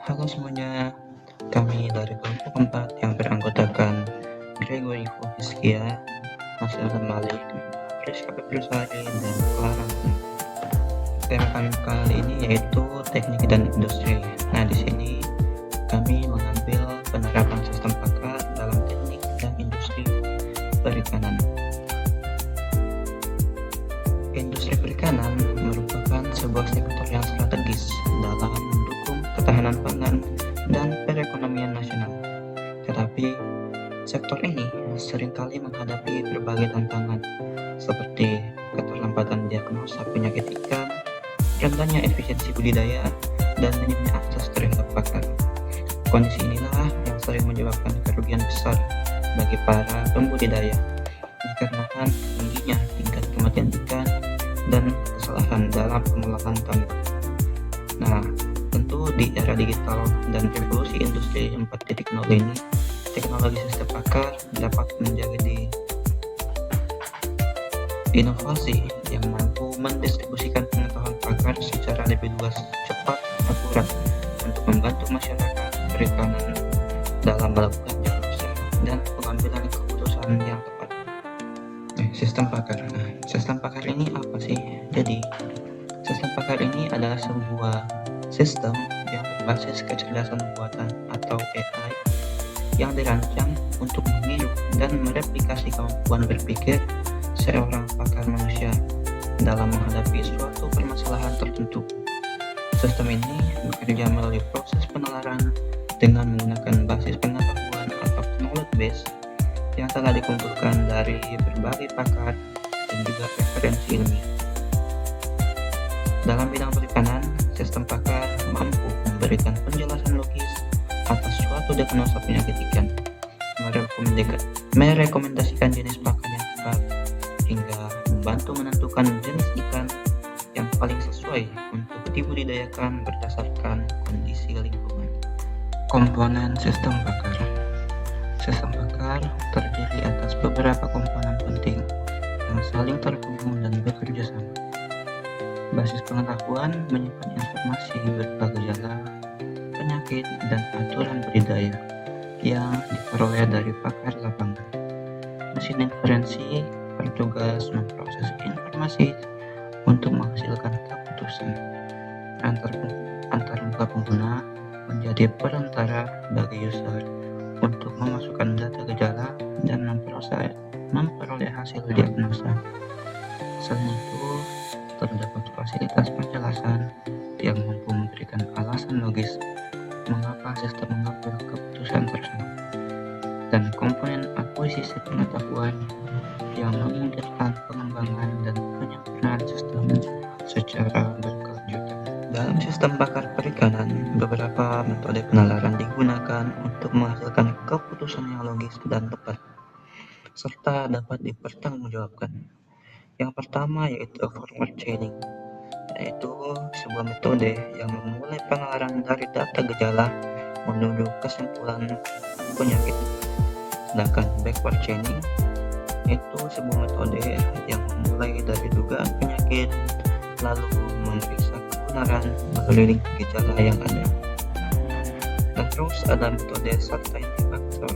Halo semuanya, kami dari kelompok 4 yang beranggotakan Gregory Foviskia, Nasional Malik, Rizka Petrusari, dan Clara. Tema kami kali ini yaitu teknik dan industri. Nah, di sini kami mengambil penerapan sistem pakar dalam teknik dan industri perikanan. Industri perikanan merupakan sebuah sektor yang strategis dalam mendukung ketahanan pangan dan perekonomian nasional. Tetapi, sektor ini seringkali menghadapi berbagai tantangan, seperti keterlambatan diagnosa penyakit ikan, rendahnya efisiensi budidaya, dan minimnya akses terhadap pakar. Kondisi inilah yang sering menyebabkan kerugian besar bagi para pembudidaya, dikarenakan tingginya tingkat kematian ikan dan kesalahan dalam pengolahan tambak. Nah, tentu di era digital dan revolusi industri 4.0 ini, teknologi sistem pakar dapat menjadi inovasi yang mampu mendistribusikan pengetahuan pakar secara lebih luas, cepat, akurat untuk membantu masyarakat perikanan dalam melakukan diagnosa dan pengambilan keputusan yang tepat. Sistem pakar. Nah, sistem pakar ini apa sih? Jadi, sistem pakar ini adalah sebuah sistem yang berbasis kecerdasan buatan atau AI yang dirancang untuk meniru dan mereplikasi kemampuan berpikir seorang pakar manusia dalam menghadapi suatu permasalahan tertentu. Sistem ini bekerja melalui proses penalaran dengan menggunakan basis pengetahuan atau knowledge base yang telah dikumpulkan dari berbagai pakar dan juga referensi ilmiah. Dalam bidang perikanan, sistem pakar mampu memberikan penjelasan logis atas suatu diagnosa penyakit ikan, merekomendasikan jenis pakan yang tepat, hingga membantu menentukan jenis ikan yang paling sesuai untuk dibudidayakan berdasarkan kondisi lingkungan. Komponen sistem pakar. Sistem pakar terdiri atas beberapa komponen penting yang saling terhubung dan bekerja sama. Basis pengetahuan menyimpan informasi berupa gejala, penyakit, dan aturan budidaya yang diperoleh dari pakar lapangan. Mesin inferensi bertugas memproses informasi untuk menghasilkan keputusan. Antar muka pengguna menjadi perantara bagi user untuk memasukkan data gejala dan memperoleh hasil diagnosa. Selain itu, terdapat fasilitas penjelasan yang mampu memberikan alasan logis mengapa sistem mengambil keputusan tersebut, dan komponen akuisisi pengetahuan yang memudahkan pengembangan dan penyempurnaan sistem secara berkelanjutan. Dalam sistem pakar perikanan, beberapa metode penalaran digunakan untuk menghasilkan keputusan yang logis dan tepat, serta dapat dipertanggungjawabkan. Yang pertama yaitu forward chaining, yaitu sebuah metode yang memulai penalaran dari data gejala menuju kesimpulan penyakit. Sedangkan backward chaining itu sebuah metode yang memulai dari dugaan penyakit lalu memeriksa kebenaran melalui gejala yang ada. Dan terus ada metode certainty factor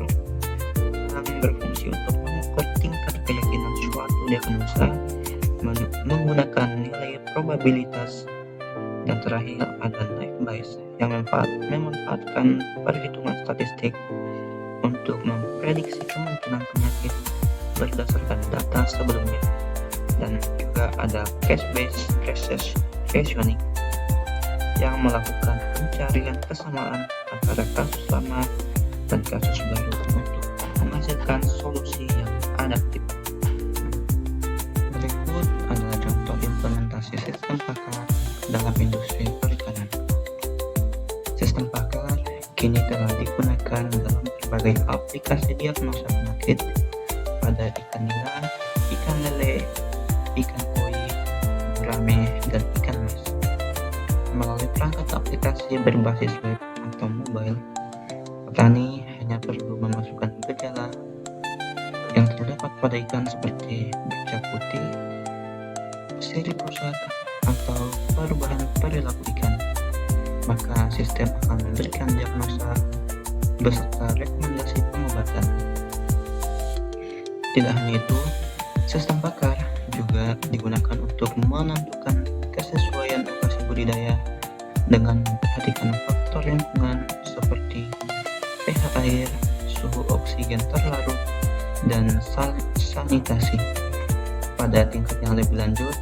yang berfungsi untuk mengukur tingkat keyakinan suatu diagnosa menggunakan nilai probabilitas. Dan terakhir ada naive Bayes yang memanfaatkan perhitungan statistik untuk memprediksi kemungkinan penyakit berdasarkan data sebelumnya. Dan juga ada case-based reasoning yang melakukan pencarian kesamaan antara kasus lama dan kasus baru untuk menghasilkan solusi yang adaptif. Berikut adalah contoh implementasi sistem pakar dalam industri perikanan. Sistem pakar kini telah digunakan dalam berbagai aplikasi diagnosa penyakit pada ikan nila, ikan lele, ikan koi, gurame, dan ikan mas. Melalui perangkat aplikasi berbasis web atau mobile, petani hanya perlu memasukkan gejala yang terdapat pada ikan seperti bercak putih, sirip rusak, atau perubahan perilaku ikan. maka sistem akan memberikan diagnosa beserta rekomendasi pengobatan. Tidak hanya itu, sistem pakar juga digunakan untuk menentukan kesesuaian lokasi budidaya dengan memperhatikan faktor lingkungan seperti pH air, suhu oksigen terlarut, dan sanitasi. Pada tingkat yang lebih lanjut,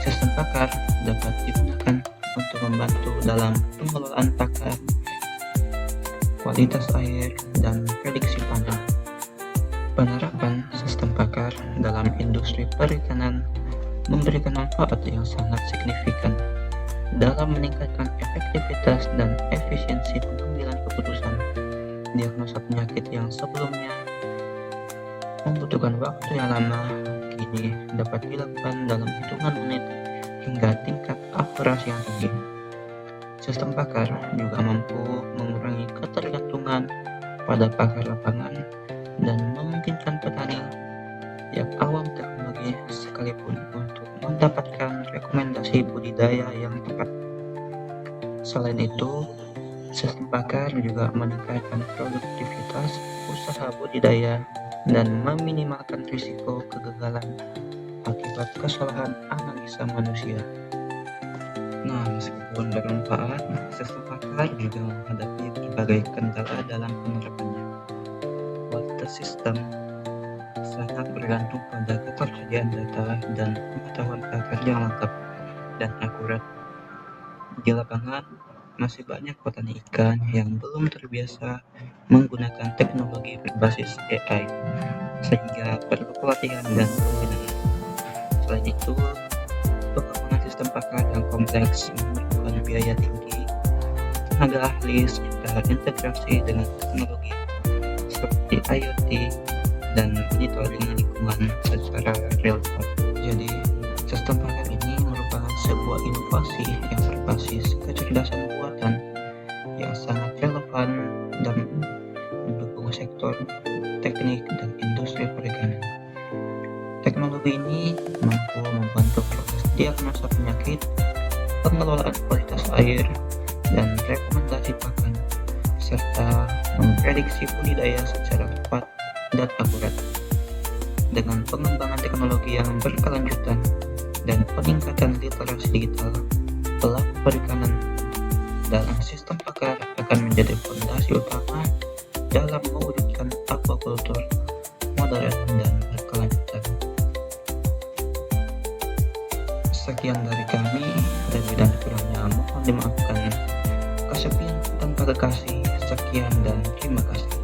sistem pakar dapat digunakan untuk membantu dalam pengelolaan pakan, kualitas air, dan prediksi panen. Penerapan sistem pakar dalam industri perikanan memberikan manfaat yang sangat signifikan dalam meningkatkan efektivitas dan efisiensi pengambilan keputusan. Diagnosa penyakit yang sebelumnya membutuhkan waktu yang lama kini dapat dilakukan dalam hitungan menit hingga tingkat akurasi yang tinggi. Sistem pakar juga mampu mengurangi ketergantungan pada pakar lapangan dan memungkinkan petani yang awam teknologi sekalipun untuk mendapatkan rekomendasi budidaya yang tepat. Selain itu, sistem pakar juga meningkatkan produktivitas usaha budidaya dan meminimalkan risiko kegagalan akibat kesalahan analisa manusia. Nah, meskipun bermanfaat, sistem pakar juga menghadapi berbagai kendala dalam penerapannya. Kualitas sistem sangat bergantung pada ketersediaan data dan pengetahuan pakar yang lengkap dan akurat. Di lapangan, masih banyak petani ikan yang belum terbiasa menggunakan teknologi berbasis AI, sehingga perlu pelatihan dan pembinaan. Selain itu, pengembangan sistem pakar yang kompleks memerlukan biaya tinggi, tenaga ahli, serta integrasi dengan teknologi seperti IoT dan monitoring lingkungan secara real time. Jadi, sistem pakar ini merupakan sebuah inovasi yang berbasis kecerdasan buatan yang sangat relevan dan mendukung sektor teknik dan industri perikanan. Teknologi ini mampu membantu proses diagnosa penyakit, pengelolaan kualitas air, dan rekomendasi pakan, serta memprediksi budidaya secara tepat dan akurat. Dengan pengembangan teknologi yang berkelanjutan dan peningkatan literasi digital, pelaku perikanan dalam sistem pakar akan menjadi fondasi utama dalam mewujudkan aquaculture modern dan berkelanjutan. Sekian dari kami, lebih dan kurangnya mohon dimaafkan. Kesepian tanpa kekasih, sekian dan terima kasih.